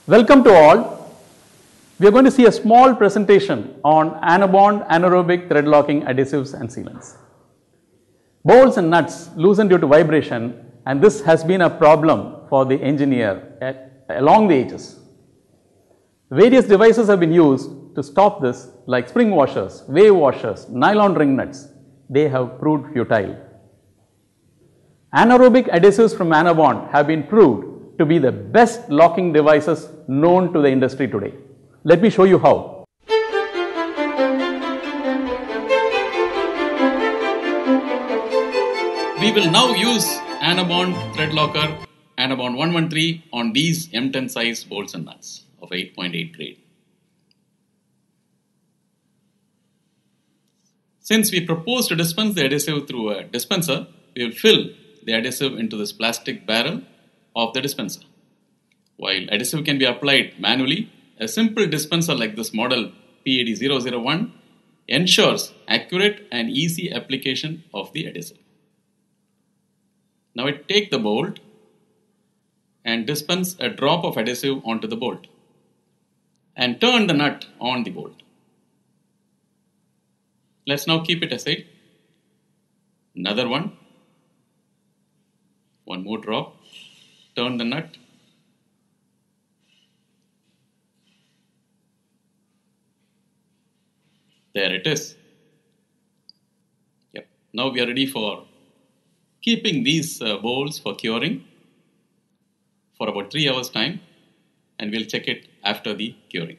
Welcome to all. We are going to see a small presentation on Anabond anaerobic thread locking adhesives and sealants. Bolts and nuts loosen due to vibration, and this has been a problem for the engineer along the ages. Various devices have been used to stop this, like spring washers, wave washers, nylon ring nuts. They have proved futile. Anaerobic adhesives from Anabond have been proved to be the best locking devices known to the industry today. Let me show you how. We will now use Anabond thread locker Anabond 113 on these M10 size bolts and nuts of 8.8 grade. Since we propose to dispense the adhesive through a dispenser, we will fill the adhesive into this plastic barrel of the dispenser. While adhesive can be applied manually, a simple dispenser like this model PAD001 ensures accurate and easy application of the adhesive. Now I take the bolt and dispense a drop of adhesive onto the bolt and turn the nut on the bolt. Let's now keep it aside. Another one more drop, turn the nut. There it is. Yep. Now we are ready for keeping these bolts for curing for about 3 hours time, and we'll check it after the curing.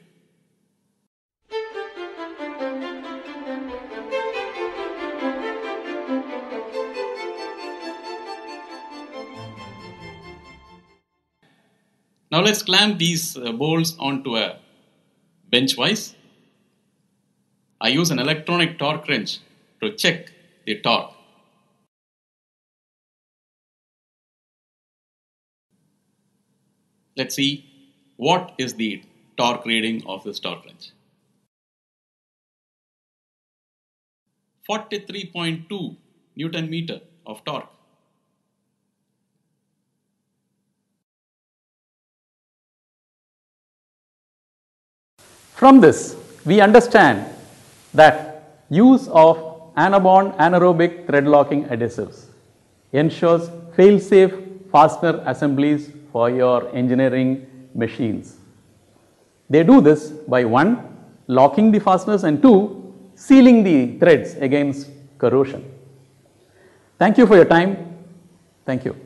Now let's clamp these bolts onto a bench vise. I use an electronic torque wrench to check the torque. Let's see what is the torque reading of this torque wrench. 43.2 Newton meter of torque. From this, we understand that use of Anabond anaerobic thread locking adhesives ensures fail-safe fastener assemblies for your engineering machines. They do this by 1. Locking the fasteners, and 2. Sealing the threads against corrosion. Thank you for your time. Thank you.